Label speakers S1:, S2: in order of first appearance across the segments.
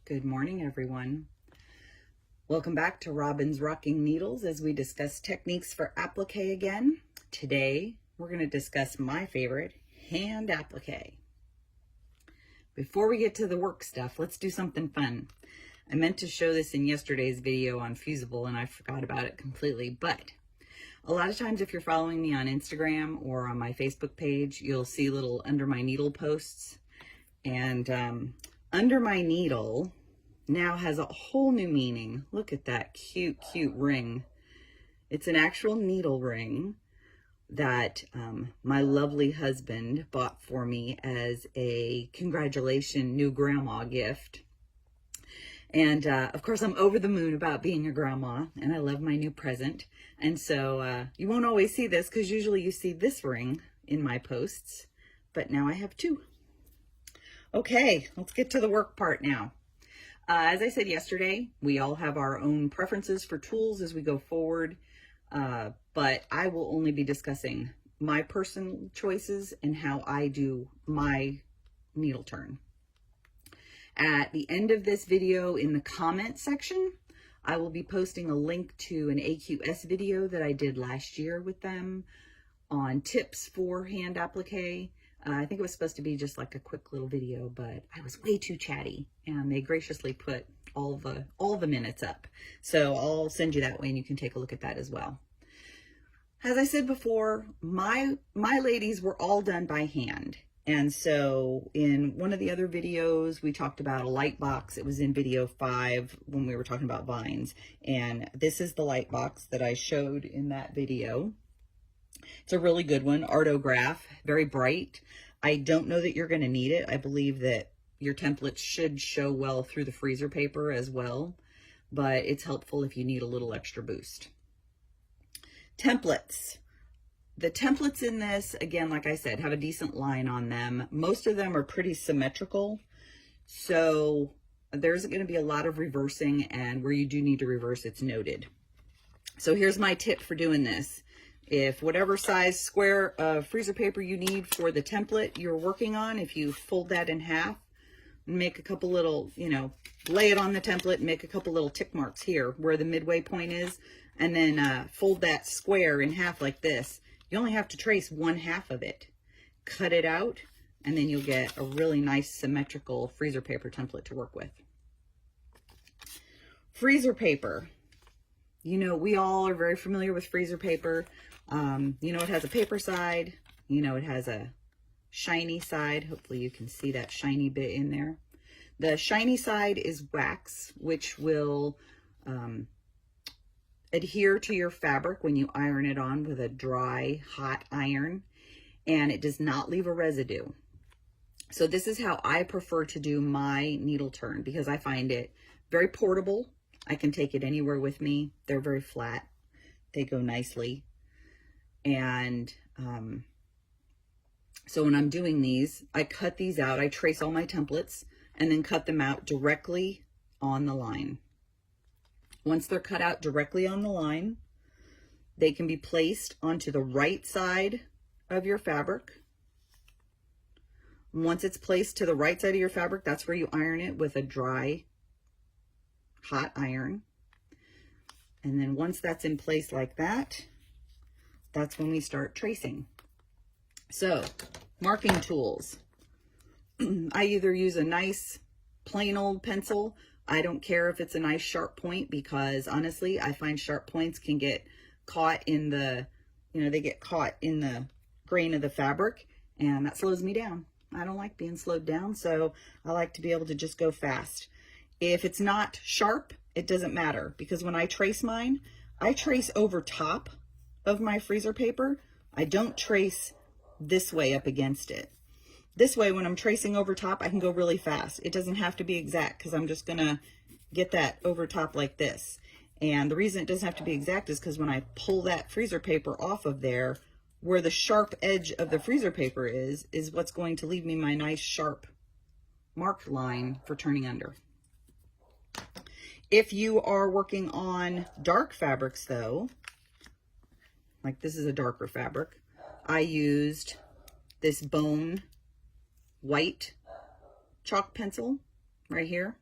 S1: Good morning, everyone. Welcome back to Robin's Rocking Needles as we discuss techniques for applique again. Today, we're going to discuss my favorite, hand applique. Before we get to the work stuff, let's do something fun. I meant to show this in yesterday's video on Fusible and I forgot about it completely, but a lot of times if you're following me on Instagram or on my Facebook page, you'll see little under my needle posts. And under my needle now has a whole new meaning. Look at that cute ring. It's an actual needle ring that my lovely husband bought for me as a congratulations new grandma gift. And of course, I'm over the moon about being a grandma, and I love my new present. And so you won't always see this because usually you see this ring in my posts, but now I have two. Okay, let's get to the work part now. As I said yesterday, we all have our own preferences for tools as we go forward, but I will only be discussing my personal choices and how I do my needle turn. At the end of this video, in the comment section, I will be posting a link to an AQS video that I did last year with them on tips for hand applique. I think it was supposed to be just like a quick little video, but I was way too chatty and they graciously put all the minutes up. So I'll send you that way and you can take a look at that as well. As I said before, my ladies were all done by hand. And so in one of the other videos, we talked about a light box. It was in video 5 when we were talking about vines. And this is the light box that I showed in that video. It's a really good one, Artograph, very bright. I don't know that you're going to need it. I believe that your templates should show well through the freezer paper as well, but it's helpful if you need a little extra boost. Templates. The templates in this, again, like I said, have a decent line on them. Most of them are pretty symmetrical, so there's going to be a lot of reversing, and where you do need to reverse, it's noted. So here's my tip for doing this. If whatever size square of freezer paper you need for the template you're working on, if you fold that in half, make a couple little, lay it on the template and make a couple little tick marks here where the midway point is, and then fold that square in half like this. You only have to trace 1/2 of it. Cut it out, and then you'll get a really nice symmetrical freezer paper template to work with. Freezer paper. We all are very familiar with freezer paper. It has a paper side, it has a shiny side. Hopefully you can see that shiny bit in there. The shiny side is wax, which will adhere to your fabric when you iron it on with a dry, hot iron, and it does not leave a residue. So this is how I prefer to do my needle turn because I find it very portable. I can take it anywhere with me. They're very flat. They go nicely. And so when I'm doing these, I cut these out. I trace all my templates and then cut them out directly on the line. Once they're cut out directly on the line, they can be placed onto the right side of your fabric. Once it's placed to the right side of your fabric, that's where you iron it with a dry, hot iron. And then once that's in place like that, that's when we start tracing. So, marking tools. I either use a nice plain old pencil. I don't care if it's a nice sharp point because honestly, I find sharp points can get caught in the, they get caught in the grain of the fabric and that slows me down. I don't like being slowed down, so I like to be able to just go fast. If it's not sharp, it doesn't matter because when I trace mine, I trace over top of my freezer paper. I don't trace this way up against it. This way, when I'm tracing over top, I can go really fast. It doesn't have to be exact because I'm just gonna get that over top like this. And the reason it doesn't have to be exact is because when I pull that freezer paper off of there, where the sharp edge of the freezer paper is what's going to leave me my nice sharp marked line for turning under. If you are working on dark fabrics though, like this is a darker fabric, I used this bone white chalk pencil right here.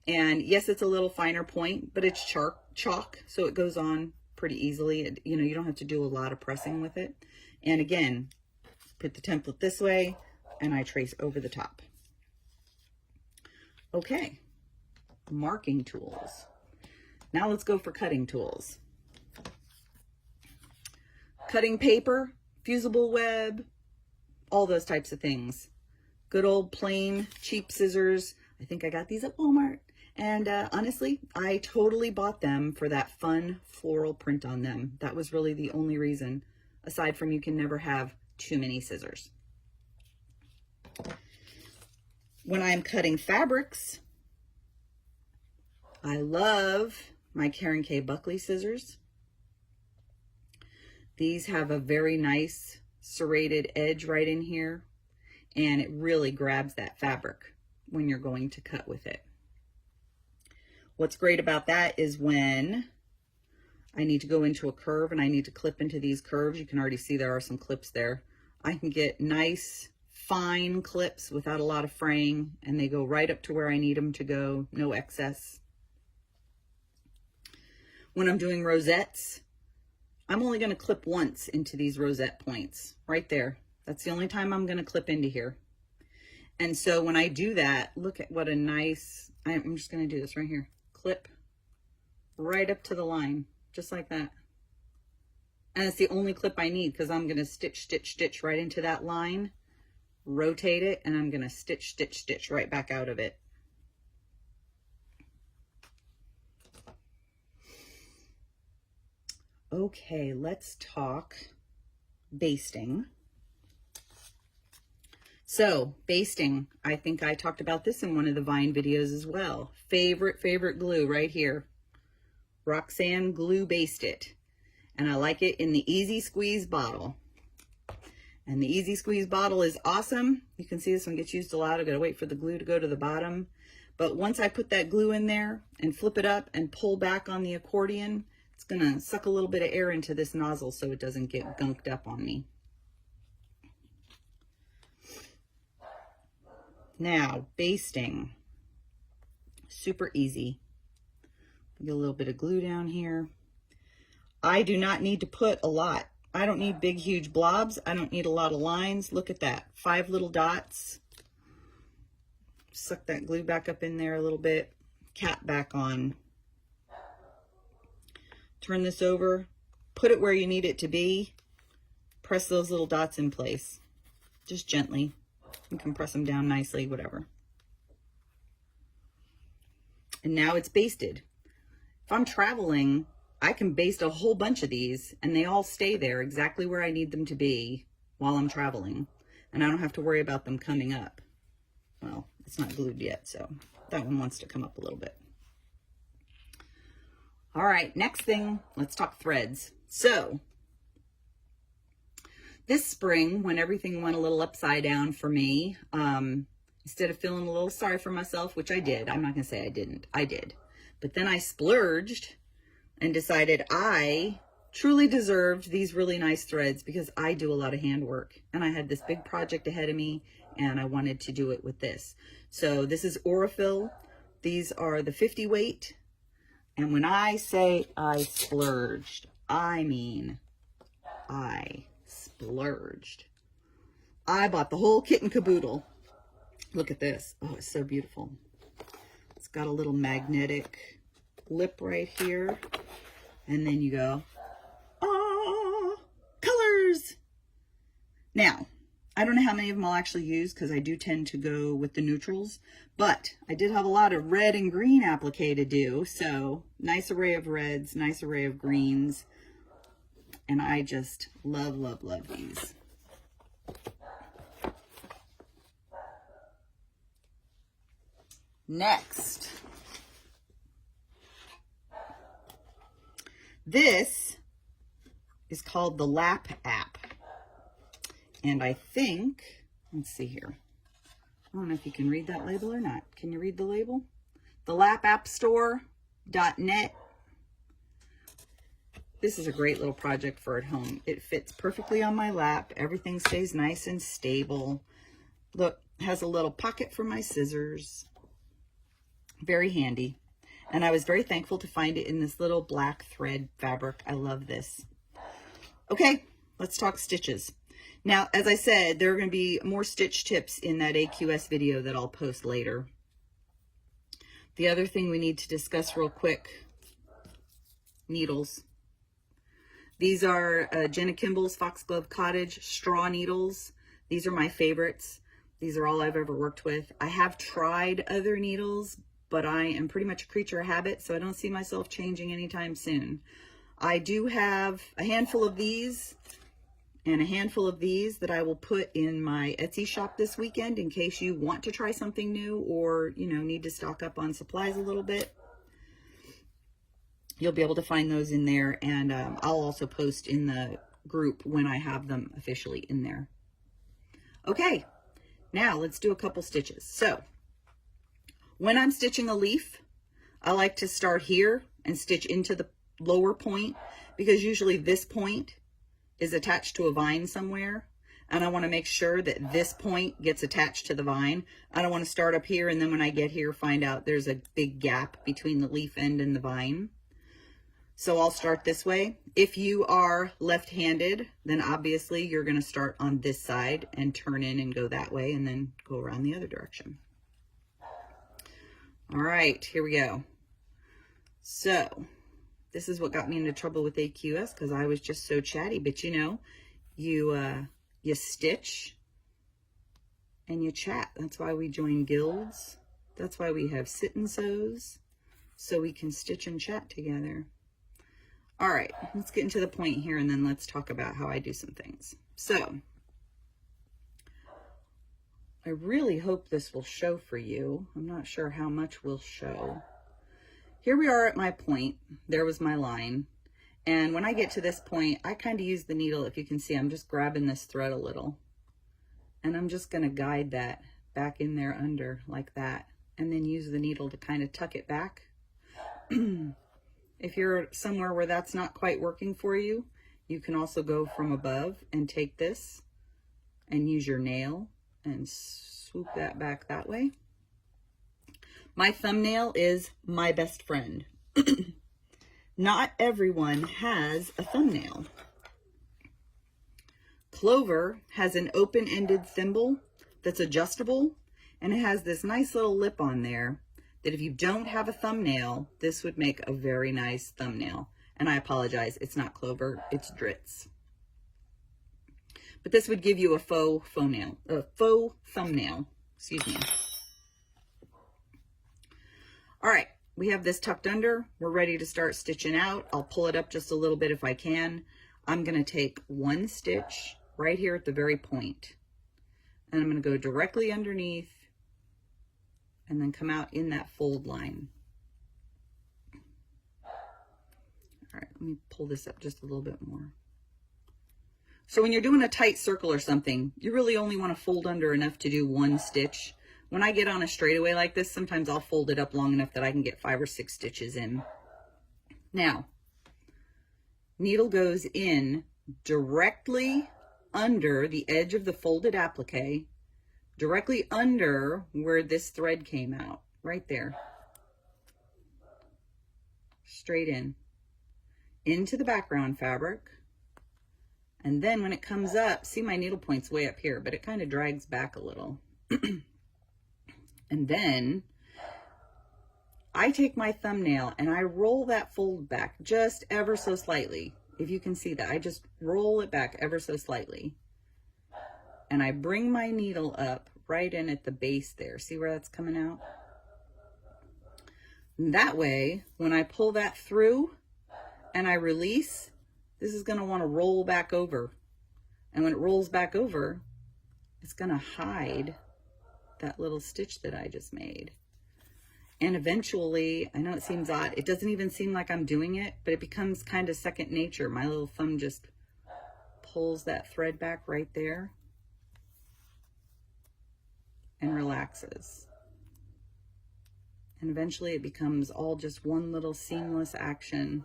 S1: And yes, it's a little finer point, but it's chalk, so it goes on pretty easily. You know, you don't have to do a lot of pressing with it. And again, put the template this way, and I trace over the top. Okay, marking tools. Now let's go for cutting tools. Cutting paper, fusible web, all those types of things. Good old plain, cheap scissors. I think I got these at Walmart. And honestly, I totally bought them for that fun floral print on them. That was really the only reason, aside from you can never have too many scissors. When I'm cutting fabrics, I love my Karen K. Buckley scissors. These have a very nice serrated edge right in here, and it really grabs that fabric when you're going to cut with it. What's great about that is when I need to go into a curve and I need to clip into these curves, you can already see there are some clips there. I can get nice, fine clips without a lot of fraying, and they go right up to where I need them to go, no excess. When I'm doing rosettes, I'm only going to clip once into these rosette points, right there. That's the only time I'm going to clip into here. And so when I do that, look at what a nice, I'm just going to do this right here. Clip right up to the line, just like that. And it's the only clip I need because I'm going to stitch, stitch, stitch right into that line, rotate it, and I'm going to stitch, stitch, stitch right back out of it. Okay, let's talk basting. So basting, I think I talked about this in one of the Vine videos as well. Favorite glue right here. Roxanne Glue Baste It. And I like it in the Easy Squeeze bottle. And the Easy Squeeze bottle is awesome. You can see this one gets used a lot. I've got to wait for the glue to go to the bottom. But once I put that glue in there and flip it up and pull back on the accordion, it's going to suck a little bit of air into this nozzle so it doesn't get gunked up on me. Now, basting. Super easy. Get a little bit of glue down here. I do not need to put a lot. I don't need big, huge blobs. I don't need a lot of lines. Look at that. 5 little dots. Suck that glue back up in there a little bit. Cap back on. Turn this over. Put it where you need it to be. Press those little dots in place. Just gently. You can press them down nicely, whatever. And now it's basted. If I'm traveling, I can baste a whole bunch of these and they all stay there exactly where I need them to be while I'm traveling. And I don't have to worry about them coming up. Well, it's not glued yet, so that one wants to come up a little bit. All right, next thing, let's talk threads. So this spring, when everything went a little upside down for me, instead of feeling a little sorry for myself, which I did, I'm not gonna say I didn't, I did. But then I splurged and decided I truly deserved these really nice threads because I do a lot of handwork and I had this big project ahead of me and I wanted to do it with this. So this is Aurifil. These are the 50 weight. And when I say I splurged, I mean I splurged. I bought the whole kit and caboodle. Look at this. Oh, it's so beautiful. It's got a little magnetic lip right here. And then you go, ah, colors. Now, I don't know how many of them I'll actually use because I do tend to go with the neutrals, but I did have a lot of red and green applique to do. So nice array of reds, nice array of greens. And I just love, love, love these. Next. This is called the Lap app. And I think, let's see here. I don't know if you can read that label or not. Can you read the label? The lapappstore.net. This is a great little project for at home. It fits perfectly on my lap. Everything stays nice and stable. Look, has a little pocket for my scissors. Very handy. And I was very thankful to find it in this little black thread fabric. I love this. Okay, let's talk stitches. Now, as I said, there are going to be more stitch tips in that AQS video that I'll post later. The other thing we need to discuss real quick, needles. These are Jenna Kimball's Foxglove Cottage straw needles. These are my favorites. These are all I've ever worked with. I have tried other needles, but I am pretty much a creature of habit, so I don't see myself changing anytime soon. I do have a handful of these and a handful of these that I will put in my Etsy shop this weekend in case you want to try something new or, you know, need to stock up on supplies a little bit. You'll be able to find those in there, and I'll also post in the group when I have them officially in there. Okay, now let's do a couple stitches. So, when I'm stitching a leaf, I like to start here and stitch into the lower point because usually this point is attached to a vine somewhere, and I want to make sure that this point gets attached to the vine. I don't want to start up here and then when I get here find out there's a big gap between the leaf end and the vine. So I'll start this way. If you are left-handed, then obviously you're going to start on this side and turn in and go that way and then go around the other direction. All right, here we go. So this is what got me into trouble with AQS because I was just so chatty. But you know, you stitch and you chat. That's why we join guilds. That's why we have sit and sews, so we can stitch and chat together. All right, let's get into the point here and then let's talk about how I do some things. So I really hope this will show for you. I'm not sure how much will show. Here we are at my point. There was my line. And when I get to this point, I kind of use the needle. If you can see, I'm just grabbing this thread a little. And I'm just going to guide that back in there under like that. And then use the needle to kind of tuck it back. If you're somewhere where that's not quite working for you, you can also go from above and take this and use your nail and swoop that back that way. My thumbnail is my best friend. Not everyone has a thumbnail. Clover has an open-ended thimble that's adjustable, and it has this nice little lip on there that if you don't have a thumbnail, this would make a very nice thumbnail. And I apologize, it's not Clover, it's Dritz. But this would give you a faux thumbnail, excuse me. All right, we have this tucked under. We're ready to start stitching out. I'll pull it up just a little bit if I can. I'm gonna take one stitch right here at the very point, and I'm gonna go directly underneath and then come out in that fold line. All right, let me pull this up just a little bit more. So when you're doing a tight circle or something, you really only want to fold under enough to do one stitch. When I get on a straightaway like this, sometimes I'll fold it up long enough that I can get 5 or 6 stitches in. Now, needle goes in directly under the edge of the folded applique, directly under where this thread came out, right there. Straight in, into the background fabric. And then when it comes up, see my needle point's way up here, but it kind of drags back a little. And then I take my thumbnail and I roll that fold back just ever so slightly. If you can see that, I just roll it back ever so slightly. And I bring my needle up right in at the base there. See where that's coming out? And that way, when I pull that through and I release, this is going to want to roll back over. And when it rolls back over, it's going to hide that little stitch that I just made. And eventually, I know it seems odd, it doesn't even seem like I'm doing it, but it becomes kind of second nature. My little thumb just pulls that thread back right there and relaxes. And eventually it becomes all just one little seamless action.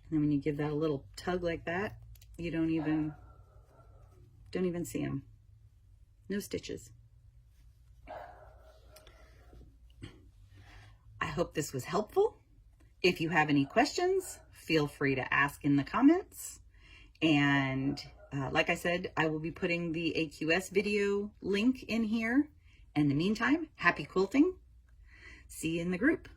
S1: And then when you give that a little tug like that, you don't even see them. No stitches. hope this was helpful. If you have any questions, feel free to ask in the comments. And like I said, I will be putting the AQS video link in here. In the meantime, happy quilting. See you in the group.